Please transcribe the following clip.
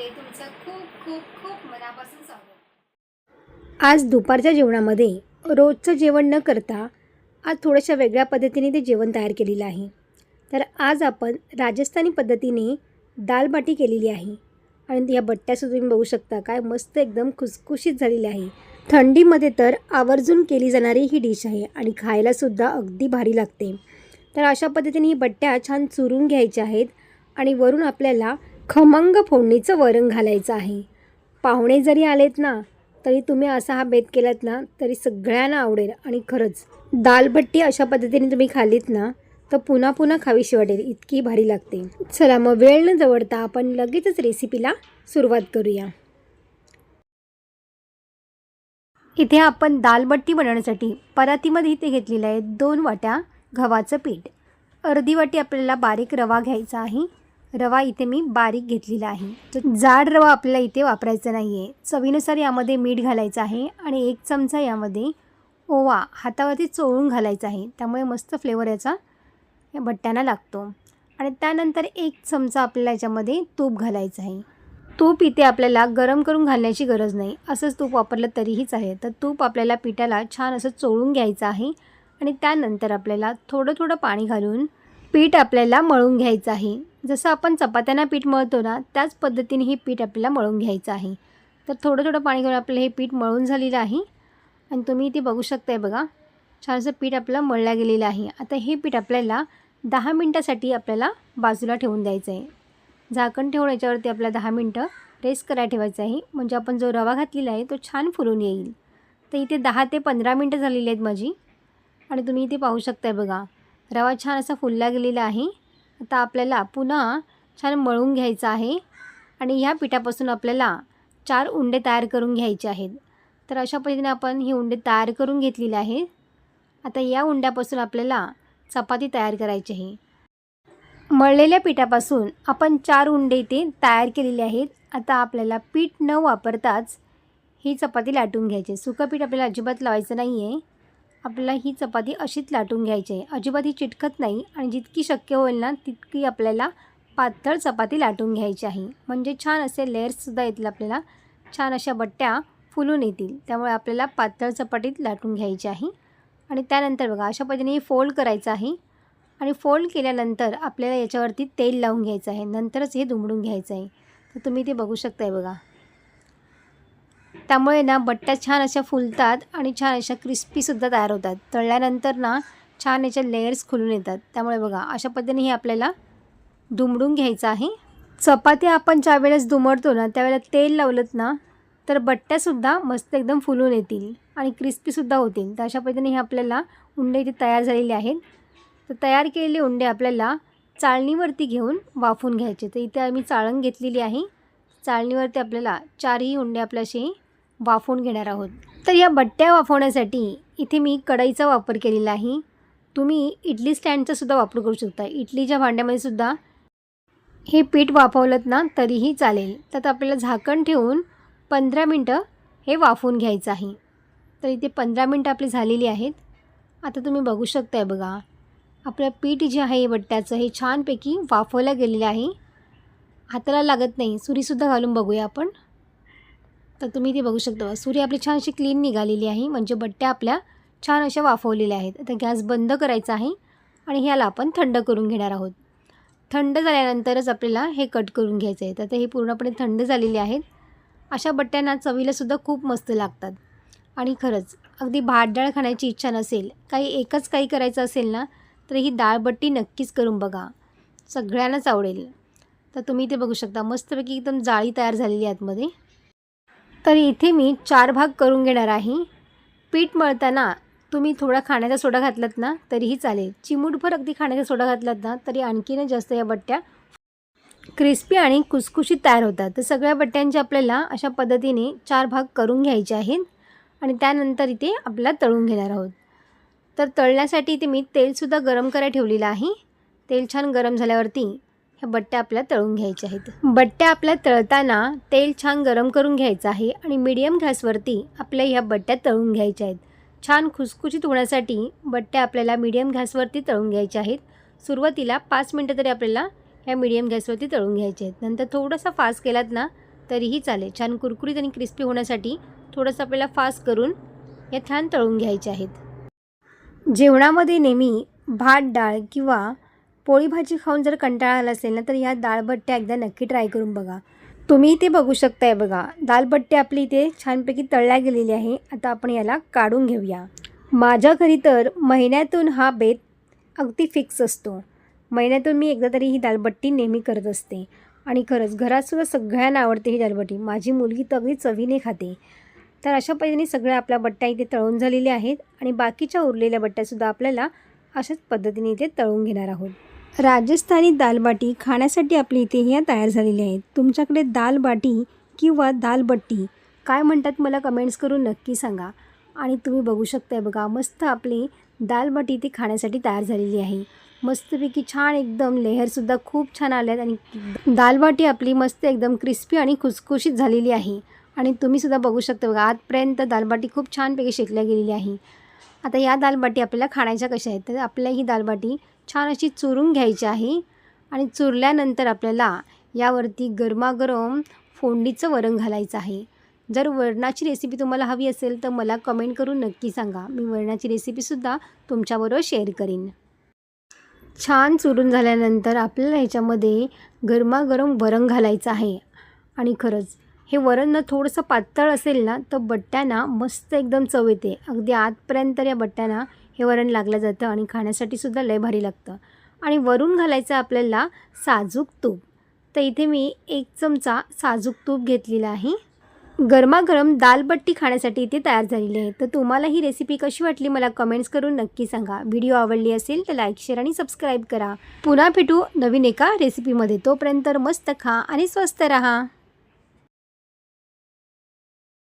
चॅनलमध्ये तुमचं खूप खूप खूप मनापासून स्वागत। आज दुपारच्या जेवणामध्ये रोजचं जेवण न करता आज थोड्याशा वेगळ्या पद्धतीने ते जेवण तयार केलेलं आहे। तर आज आपण राजस्थानी पद्धतीने दाल बाटी केलेली आहे आणि या बट्ट्यासुद्धा तुम्ही बघू शकता काय मस्त एकदम खुसखुशीत झालेली आहे। थंडीमध्ये तर आवर्जून केली जाणारी ही डिश आहे आणि खायलासुद्धा अगदी भारी लागते। तर अशा पद्धतीने ही बट्ट्या छान चुरून घ्यायच्या आहेत आणि वरून आपल्याला खमंग फोडणीचं वरण घालायचं आहे। पाहुणे जरी आलेत ना तरी तुम्ही असा हा बेत केलात ना तरी सगळ्यांना आवडेल आणि खरंच दालबट्टी अशा पद्धतीने तुम्ही खाल्लीत ना तर पुन्हा पुन्हा खावीशी वाटेल, इतकी भारी लागते। चला मग वेळ न दवडता आपण लगेचच रेसिपीला सुरुवात करूया। इथे आपण दालबट्टी बनवण्यासाठी परातीमध्ये इथे घेतलेलं आहे 2 वाट्या गव्हाचं पीठ, अर्धी वाटी आपल्याला बारीक रवा घ्यायचा आहे। रवा इथे मी बारीक घेतलेला आहे, तर जाड रवा आपल्याला इथे वापरायचा नाही आहे। चवीनुसार यामध्ये मीठ घालायचं आहे आणि 1 चमचा यामध्ये ओवा हातावरती चोळून घालायचा आहे, त्यामुळे मस्त फ्लेवर याचा या बट्ट्यांना लागतो। आणि त्यानंतर 1 चमचा आपल्याला याच्यामध्ये तूप घालायचं आहे। तूप इथे आपल्याला गरम करून घालण्याची गरज नाही, असंच तूप वापरलं तरीही चालेल। तर तूप आपल्याला पिठाला छान असं चोळून घ्यायचं आहे आणि त्यानंतर आपल्याला थोडं थोडं पाणी घालून पीठ आपल्याला मळून घ्यायचं आहे। जसं आपण चपात्यांना पीठ मळतो ना त्याच पद्धतीने हे पीठ आपल्याला मळून घ्यायचं आहे। तर थोडं थोडं पाणी घालून आपल्याला हे पीठ मळून झालेलं आहे आणि तुम्ही इथे बघू शकताय बघा छान असं पीठ आपलं मळलं गेलेलं आहे। आता हे पीठ आपल्याला 10 मिनटासाठी आपल्याला बाजूला ठेवून द्यायचं आहे। झाकण ठेवून याच्यावरती आपल्याला 10 मिनटं रेस्ट करायला ठेवायचं आहे, म्हणजे आपण जो रवा घातलेला आहे तो छान फुलून येईल। तर इथे 10 ते 15 मिनटं झालेली आहेत माझी आणि तुम्ही इथे पाहू शकताय बघा रवा छान असा फुलला गेलेला आहे। आता आपल्याला पुन्हा छान मळून घ्यायचं आहे आणि ह्या पिठापासून आपल्याला 4 उंडे तयार करून घ्यायचे आहेत। तर अशा पद्धतीने आपण ही उंडे तयार करून घेतलेले आहे। आता या उंड्यापासून आपल्याला चपाती तयार करायची आहे। मळलेल्या पिठापासून आपण 4 उंडे इथे तयार केलेले आहेत। आता आपल्याला पीठ न वापरताच ही चपाती लाटून घ्यायची। सुकं पीठ आपल्याला अजिबात लावायचं नाही आहे, आपल्याला ही चपाती अशीच लाटून घ्यायची आहे। अजिबात ही चिटकत नाही आणि जितकी शक्य होईल ना तितकी आपल्याला पातळ चपाती लाटून घ्यायची आहे, म्हणजे छान असे लेयर्ससुद्धा येतील, आपल्याला छान अशा बट्ट्या फुलून येतील। त्यामुळे आपल्याला पातळ चपातीत लाटून घ्यायची आहे आणि त्यानंतर बघा अशा पद्धतीने फोल्ड करायचं आहे आणि फोल्ड केल्यानंतर आपल्याला याच्यावरती तेल लावून घ्यायचं आहे, नंतरच हे दुमडून घ्यायचं आहे। तर तुम्ही ते बघू शकताय बघा, त्यामुळे ना बट्ट्या छान अशा फुलतात आणि छान अशा क्रिस्पीसुद्धा तयार होतात। तळल्यानंतर ना छान याच्या लेयर्स खुलून येतात। त्यामुळे बघा अशा पद्धतीने हे आपल्याला दुमडून घ्यायचं आहे। चपाती आपण ज्या वेळेस दुमडतो ना त्यावेळेला तेल लावलंत ना तर बट्ट्यासुद्धा मस्त एकदम फुलून येतील आणि क्रिस्पीसुद्धा होतील। तर अशा पद्धतीने हे आपल्याला उंडे इथे तयार झालेले आहेत। तर तयार केलेले उंडे आपल्याला चाळणीवरती घेऊन वाफवून घ्यायचे। तर इथे आम्ही चाळण घेतलेली आहे, चाळणीवरती आपल्याला 4ही उंडे आपल्याशी वाफवून घेणार आहोत। तर या बट्ट्या वाफवण्यासाठी इथे मी कढईचा वापर केलेला आहे। तुम्ही इडली स्टँडचा सुद्धा वापर करू शकता, इडलीच्या भांड्यामध्ये सुद्धा हे पीठ वाफवलंत ना तरीही चालेल। तर आपल्याला झाकण ठेवून 15 मिनटं हे वाफवून घ्यायचं आहे। तर इथे 15 मिनटं आपली झालेली आहेत। आता तुम्ही बघू शकताय बघा आपलं पीठ जे आहे बट्ट्याचं हे छानपैकी वाफवलं गेलेलं आहे, हाताला लागत नाही। सुरीसुद्धा घालून बघूया आपण। तर तुम्ही ते बघू शकता सुरी आपली छान अशी क्लीन निघालेली आहे, म्हणजे बट्ट्या आपल्या छान अशा वाफवलेल्या आहेत। आता गॅस बंद करायचा आहे आणि ह्याला आपण थंड करून घेणार आहोत। थंड झाल्यानंतरच आपल्याला हे कट करून घ्यायचं आहे। तर हे पूर्णपणे थंड झालेले आहेत। अशा बट्ट्यांना चवीलासुद्धा खूप मस्त लागतात आणि खरंच अगदी भात डाळ खाण्याची इच्छा नसेल, एकच काही करायचं असेल ना तर ही दाळबट्टी नक्कीच करून बघा, सगळ्यांनाच आवडेल। तर तुम्ही ते बघू शकता मस्तपैकी एकदम जाळी तयार झालेली आहे आतमध्ये। तर इथे मी 4 भाग करून घेणार आहे। पीठ मळताना तुम्ही थोडा खाण्याचा सोडा घातलात ना तरीही चालेल, चिमूटभर अगदी खाण्याचा सोडा घातलात ना तरी आणखीन जास्त या बट्ट्या क्रिस्पी आणि कुसकुशीत तयार होतात। तर सगळ्या बट्ट्यांचे आपल्याला अशा पद्धतीने 4 भाग करून घ्यायचे आहेत आणि त्यानंतर इथे आपल्याला तळून घेणार आहोत। तर तळण्यासाठी इथे मी तेलसुद्धा गरम करायला ठेवलेलं आहे। तेल छान गरम झाल्यावरती ह्या बट्ट्या आपल्याला तळून घ्यायच्या आहेत। बट्ट्या आपल्या तळताना तेल छान गरम करून घ्यायचं आहे आणि मीडियम गॅसवरती आपल्या ह्या बट्ट्या तळून घ्यायच्या आहेत। छान खुसखुशीत होण्यासाठी बट्ट्या आपल्याला मीडियम गॅसवरती तळून घ्यायच्या आहेत। सुरुवातीला 5 मिनटं तरी आपल्याला ह्या मीडियम गॅसवरती तळून घ्यायचे आहेत, नंतर थोडासा फास्ट केलात ना तरीही चालेल. छान कुरकुरीत आणि क्रिस्पी होण्यासाठी थोडंसं आपल्याला फास्ट करून या छान तळून घ्यायचे आहेत. जेवणामध्ये नेहमी भात डाळ किंवा पोळी भाजी खाऊन जर कंटाळा आला असेल ना, तर ह्या दालबट्ट्या एकदा नक्की ट्राय करून बघा. तुम्ही इथे बघू शकताय बघा, दालबट्टी आपली इथे छानपैकी तळल्या गेलेली आहे. आता आपण याला काढून घेऊया. माझ्या घरी तर महिन्यातून हा बेत अगदी फिक्स असतो. महिन्यातून मी एकदा तरी ही दालबट्टी नेहमी करत असते. आणि खरंच घरातसुद्धा सगळ्यांना आवडते ही दालबट्टी. माझी मुलगी तर अगदी चवीने खाते. तर अशा पद्धतीने सगळ्या आपल्या बट्ट्या इथे तळून झालेल्या आहेत आणि बाकीच्या उरलेल्या बट्ट्यासुद्धा आपल्याला अशाच पद्धतीने इथे तळून घेणार आहोत. राजस्थानी दालबाटी खाण्यासाठी आपली इथे ह्या तयार झालेल्या आहेत. तुमच्याकडे दालबाटी किंवा दालबट्टी काय म्हणतात मला कमेंट्स करून नक्की सांगा. आणि तुम्ही बघू शकताय बघा, मस्त आपली दालबाटी इथे खाण्यासाठी तयार झालेली आहे. मस्तपैकी छान एकदम लेहरसुद्धा खूप छान आले आहेत आणि दालबाटी आपली मस्त एकदम क्रिस्पी आणि खुसखुशीत झालेली आहे. आणि तुम्हीसुद्धा बघू शकता बघा, आजपर्यंत दालबाटी खूप छानपैकी शेकल्या गेलेली आहे. आता या दालबाटी आपल्याला खाण्याच्या कशा आहेत, तर आपल्याला ही दालबाटी छान अशी चुरून घ्यायची आहे. आणि चुरल्यानंतर आपल्याला यावरती गरमागरम फोडणीचं वरण घालायचं आहे. जर वरणाची रेसिपी तुम्हाला हवी असेल तर मला कमेंट करून नक्की सांगा. मी वरणाची रेसिपीसुद्धा तुमच्याबरोबर शेअर करीन. छान चुरून झाल्यानंतर आपल्याला ह्याच्यामध्ये गरमागरम वरण घालायचं आहे. आणि खरंच हे वरण ना थोडंसं पातळ असेल ना, तर बट्ट्यांना मस्त एकदम चव येते. अगदी आतपर्यंत या बट्ट्यांना हे वरण लागलं जातं आणि खाण्यासाठी सुद्धा लय भारी लागतं. आणि वरून घालायचं आपल्याला साजूक तूप. तर इथे मी 1 चमचा साजूक तूप घेतलेलं आहे. गरमागरम दालबट्टी खाण्यासाठी इथे तयार झालेली आहे. तर तुम्हाला ही रेसिपी कशी वाटली मला कमेंट्स करून नक्की सांगा. व्हिडिओ आवडली असेल तर लाईक, शेअर आणि सबस्क्राईब करा. पुन्हा भेटू नवीन एका रेसिपीमध्ये. तोपर्यंत मस्त खा आणि स्वस्त रहा.